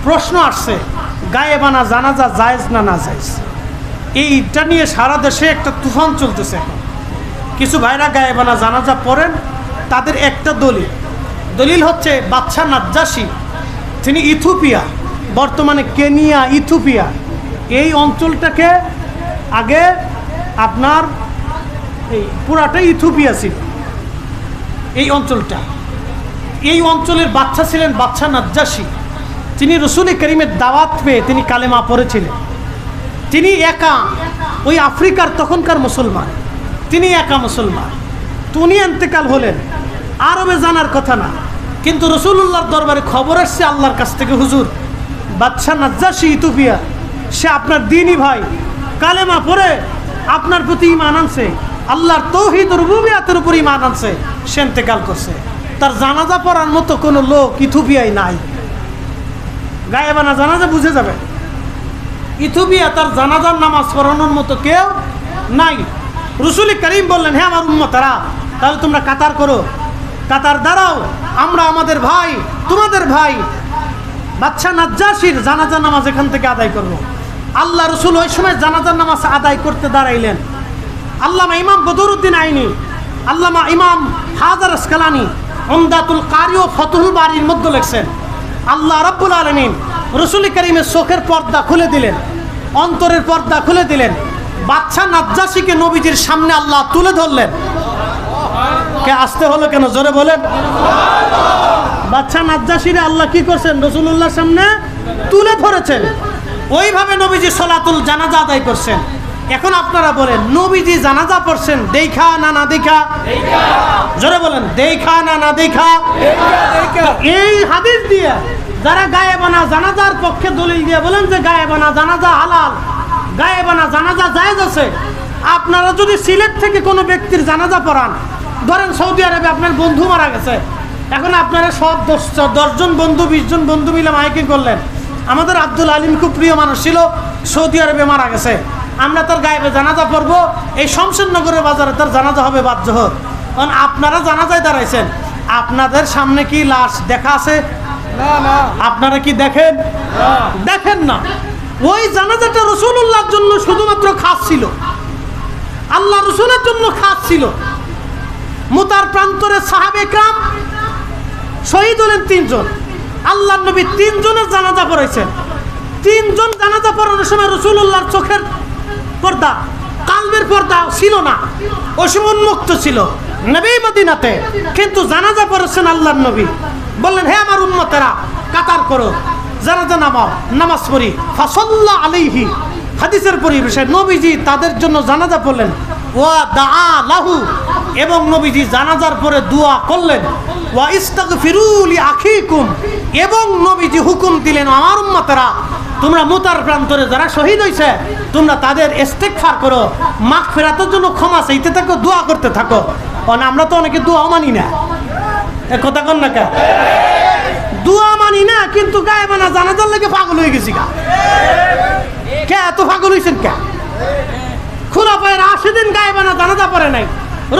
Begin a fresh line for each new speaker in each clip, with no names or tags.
প্রশ্ন আসছে গায়েবানা জানাজা জায়েজ না না জায়েজ। এইটা নিয়ে সারা দেশে একটা তুফান চলতেছে। কিছু ভাইরা গায়েবানা জানাজা পড়েন, তাদের একটা দলিল হচ্ছে বাদশাহ নাজ্জাশী, তিনি ইথিওপিয়া, বর্তমানে কেনিয়া, ইথিওপিয়া, এই অঞ্চলটাকে আগে আপনার এই পুরাটাই ইথিওপিয়া ছিল। এই অঞ্চলের বাদশা ছিলেন বাদশাহ নাজ্জাশী। তিনি রসুল করিমের দাওয়াত পেয়ে তিনি কালেমা পড়েছিলেন। তিনি একা, ওই আফ্রিকার তখনকার মুসলমান, তিনি একা মুসলমান। উনি ইন্তেকাল হলেন, আরবে জানার কথা না, কিন্তু রসুল্লাহর দরবারে খবর আসছে আল্লাহর কাছ থেকে, হুজুর বাদশাহ নাজ্জাশী ইথিওপিয়া, সে আপনার দিনই ভাই, কালেমা পড়ে আপনার প্রতি ঈমান আনছে, আল্লাহর তাওহীদ রুবুবিয়তের উপর ঈমান আনছে, সে ইন্তেকাল করছে। তার জানাজা পড়ার মতো কোনো লোক ইথিওপিয়ায় নাই। গায়েবানা জানাজা বুঝে যাবে, ইথিওপিয়া তার জানাজার নামাজ পড়ানোর মতো কেউ নাই। রসুল করিম বললেন, হ্যাঁ আমার উম্মতেরা, তাহলে তোমরা কাতার করো, কাতার দাঁড়াও, আমরা আমাদের ভাই, তোমাদের ভাই বাদশাহ নাজ্জাশীর জানাজার নামাজ এখান থেকে আদায় করব। আল্লাহ রসুল ওই সময় জানাজার নামাজ আদায় করতে দাঁড়াইলেন। আল্লামা ইমাম বদরুদ্দিন আইনি, আল্লামা ইমাম হাজার আসকালানি উমদাতুল কারি ও ফতুহুল বারির মধ্যে লিখছেন, আল্লাহ রাব্বুল আলামিন রসুল করিমের চোখের পর্দা খুলে দিলেন, অন্তরের পর্দা খুলে দিলেন। বাদশাহ নাজ্জাশীকে নবীজির সামনে আল্লাহ তুলে ধরলেন। কে আসতে হলো কেন, জোরে বলেন। বাদশাহ নাজ্জাশীরে আল্লাহ কি করছেন, রসুলুল্লাহর সামনে তুলে ধরেছেন। ওইভাবে নবীজি সলাতুল জানাজা আদায় করছেন। এখন আপনারা বলেন, নবীজি জানাজা পড়ছেন দেখা না না দেখা? জোরে বলেন, দেখা না না দেখা? এই হাদিস দিয়ে যারা গায়েবানা জানাজার পক্ষে দলিল দিয়ে বলেন যে গায়েবানা জানাজা হালাল, গায়েবানা জানাজা জায়েজ আছে, আপনারা যদি সিলেট থেকে কোনো ব্যক্তির জানাজা পড়ান, ধরেন সৌদি আরবে আপনার বন্ধু মারা গেছে, এখন আপনারা সব 10 জন বন্ধু 20 জন বন্ধু মিলে মাইকিং করলেন, আমাদের আব্দুল আলিম খুব প্রিয় মানুষ ছিল, সৌদি আরবে মারা গেছে, আমরা তার গায়েবে জানাজা পড়বো, এই শমশেরনগরের বাজারে তার জানাজা হবে বাদজোহর। কারণ আপনারা জানাজায় দাঁড়াইছেন, আপনাদের সামনে কি লাশ দেখা আছে? আপনারা কি দেখেন? দেখেন না। ওই জানাজাটা রসুলুল্লাহর জন্য শুধুমাত্র খাস ছিল, আল্লাহ রসুলের জন্য খাস ছিল। মুতার প্রান্তরে সাহাবে کرام শহীদ হলেন 3 জন। আল্লাহ নবী 3 জনের জানাজা পড়াইছেন। 3 জন জানাজা পড়ানোর সময় রসুলুল্লাহর চোখের পর্দা, কালবের পর্দা ছিল না, ওই সময় উন্মুক্ত ছিল নবী মদিনাতে, কিন্তু জানাজা পড়েছেন আল্লাহর নবী। বললেন, হে আমার উম্মতেরা, কাতার করো, জানাজা নামাও, নামাজ পড়ি। ফাসাল্লা আলাইহি, হাদিসের পরিবেশে নবীজি তাদের জন্য জানাজা পড়লেন। ওয়া দাআ লাহু, এবং নবীজি জানাজার পরে দোয়া করলেন। ওয়া ইস্তাগফিরু লিআখিকুম, এবং নবীজি হুকুম দিলেন, আমার উম্মতেরা তোমরা মুতার প্রান্তরে যারা শহীদ হয়েছে তোমরা তাদের ইস্তেগফার করো, মাগফিরাতের জন্য ক্ষমা চাইতে থাকো, দোয়া করতে থাকো। কারণ আমরা তো অনেকে দোয়া মানি না, এ কথা কন না কে? দোয়া মানি না, কিন্তু গায়েবানা জানাজার লাগে পাগল হয়ে গেছি। কে এত পাগল হয়েছেন কে? খুলাফায়ে রাশিদিন গায়েবানা জানাজা পড়ে নাই।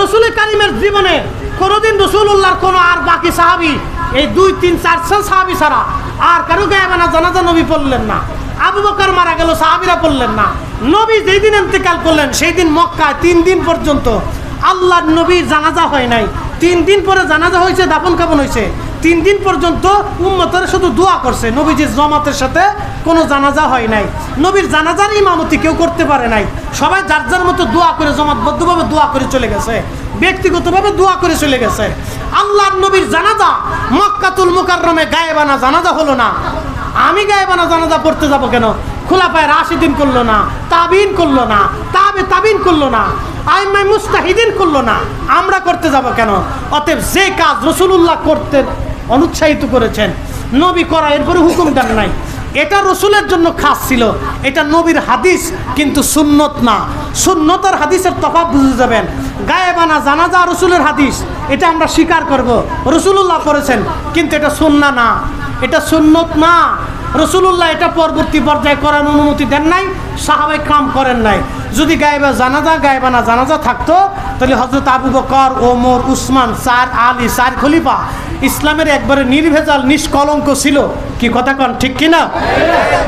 রসুল কারিমের জীবনে কোনোদিন রসুলুল্লাহর কোনো আর বাকি সাহাবি, এই 2, 3, 4 সাহাবি ছাড়া আর কারো গায়েবানা জানাজা নবী পড়লেন না। আবু বকর মারা গেল, সাহাবিরা পড়লেন না। নবী যেই দিন ইন্তেকাল করলেন সেই দিন মক্কায় 3 দিন পর্যন্ত আল্লাহর নবীর জানাজা হয় নাই। 3 দিন পরে জানাজা হয়েছে, দাফন কাফন হয়েছে। 3 দিন পর্যন্ত উম্মতের শুধু দোয়া করছে, নবীজির জামাতের সাথে কোনো জানাজা হয় নাই। নবীর জানাজার ইমামতি কেউ করতে পারে নাই, সবাই যার যার মতো দোয়া করে জমাতবদ্ধভাবে দোয়া করে চলে গেছে, ব্যক্তিগতভাবে দোয়া করে চলে গেছে। আল্লাহর নবীর জানাজা মক্কাতুল মুকাররমে গায়েবানা জানাজা হলো না। আমি গায়েবানা জানাজা পড়তে যাব কেন? খুলাফায়ে রাশিদিন করলো না, তাবিন করলো না, তাবিন করলো না, আইম্মায়ে মুজতাহিদিন করলো না, আমরা করতে যাব কেন? অতএব যে কাজ রাসূলুল্লাহ করতে অনুৎসাহিত করেছেন, নবী করা এরপরে হুকুম দেন নাই, এটা রসুলের জন্য খাস ছিল, এটা নবীর হাদিস কিন্তু সুন্নত না। সুন্নত আর হাদিসের তফাৎ বুঝে যাবেন। গায়েবানা জানাজা রসুলের হাদিস, এটা আমরা স্বীকার করব, রসুলুল্লাহ করেছেন, কিন্তু এটা সুন্নাহ না, এটা সুন্নত না। রাসূলুল্লাহ এটা পরবর্তী পর্যায়ে করার অনুমতি দেন নাই, সাহাবায়ে کرام করেন নাই। যদি গায়েবা জানাজা গায়েবানা জানাজা থাকতো তাহলে হযরত আবু বকর, ওমর, উসমান, আলী 4 খলিফা ইসলামের একবারে নির্ভেজাল নিষ্কলঙ্ক ছিল। কি কথা কন ঠিক কিনা?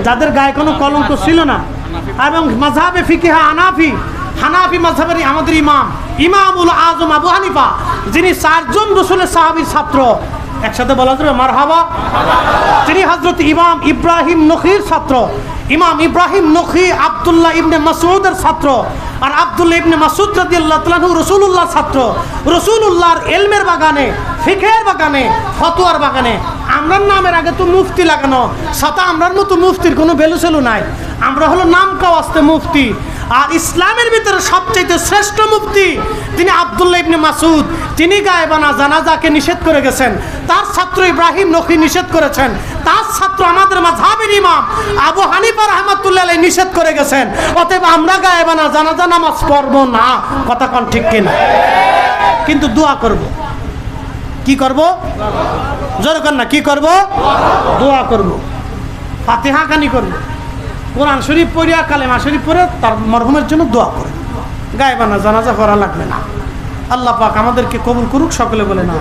যাদের গায়ে কোনো কলঙ্ক ছিল না। এবং মাযহাবে ফিকহ হানাফি মাযহাবের আমাদের ইমামুল আযম আবু হানিফা, যিনি 4 জন রাসূলের সাহাবীর ছাত্র, একসাথে বলা যাবে মারহাবা। তিনি হযরত ইমাম ইব্রাহিম নখীর ছাত্র। ইমাম ইব্রাহিম নখী আব্দুল্লাহ ইবনে মাসউদের ছাত্র, আর আব্দুল্লাহ ইবনে মাসউদ রাদিয়াল্লাহু তাআলা রাসূলুল্লাহর ছাত্র। রাসূলুল্লাহর ইলমের বাগানে, ফিকহের বাগানে, ফতোয়ার বাগানে আমরার নামের আগে তো মুফতি লাগানো, সাথে আমরার মতো মুফতির কোনো ভ্যালু সেলু নাই। আমরা হলো নাম কাওয়াস্তে মুফতি। আর ইসলামের ভিতরে সবচেয়ে শ্রেষ্ঠ মুফতি তিনি আব্দুল্লাহ ইবনে মাসউদ। তিনি গায়েবানা জানাজাকে নিষেধ করে গেছেন। তার ছাত্র ইব্রাহিম নখী নিষেধ করেছেন। তার ছাত্র আমাদের মাযহাবের ইমাম আবু হানিফা রাহমাতুল্লাহ আলাইহি নিষেধ করে গেছেন। অতএব আমরা গায়েবানা জানাজা নামাজ পড়ব না। কথা কোন ঠিক কিনা? কিন্তু দোয়া করব। কি করব? জোরে কর না, কি করব? দোয়া করব। ফাতিহা কানি করব, কোরআন শরীফ পড়িয়া কালেমা শরীফ পড়ে তার মরহুমের জন্য দোয়া করে। গায়েবানা জানাজা করা লাগবে না। আল্লাহ পাক আমাদেরকে কবুল করুক। সকলে বলে না।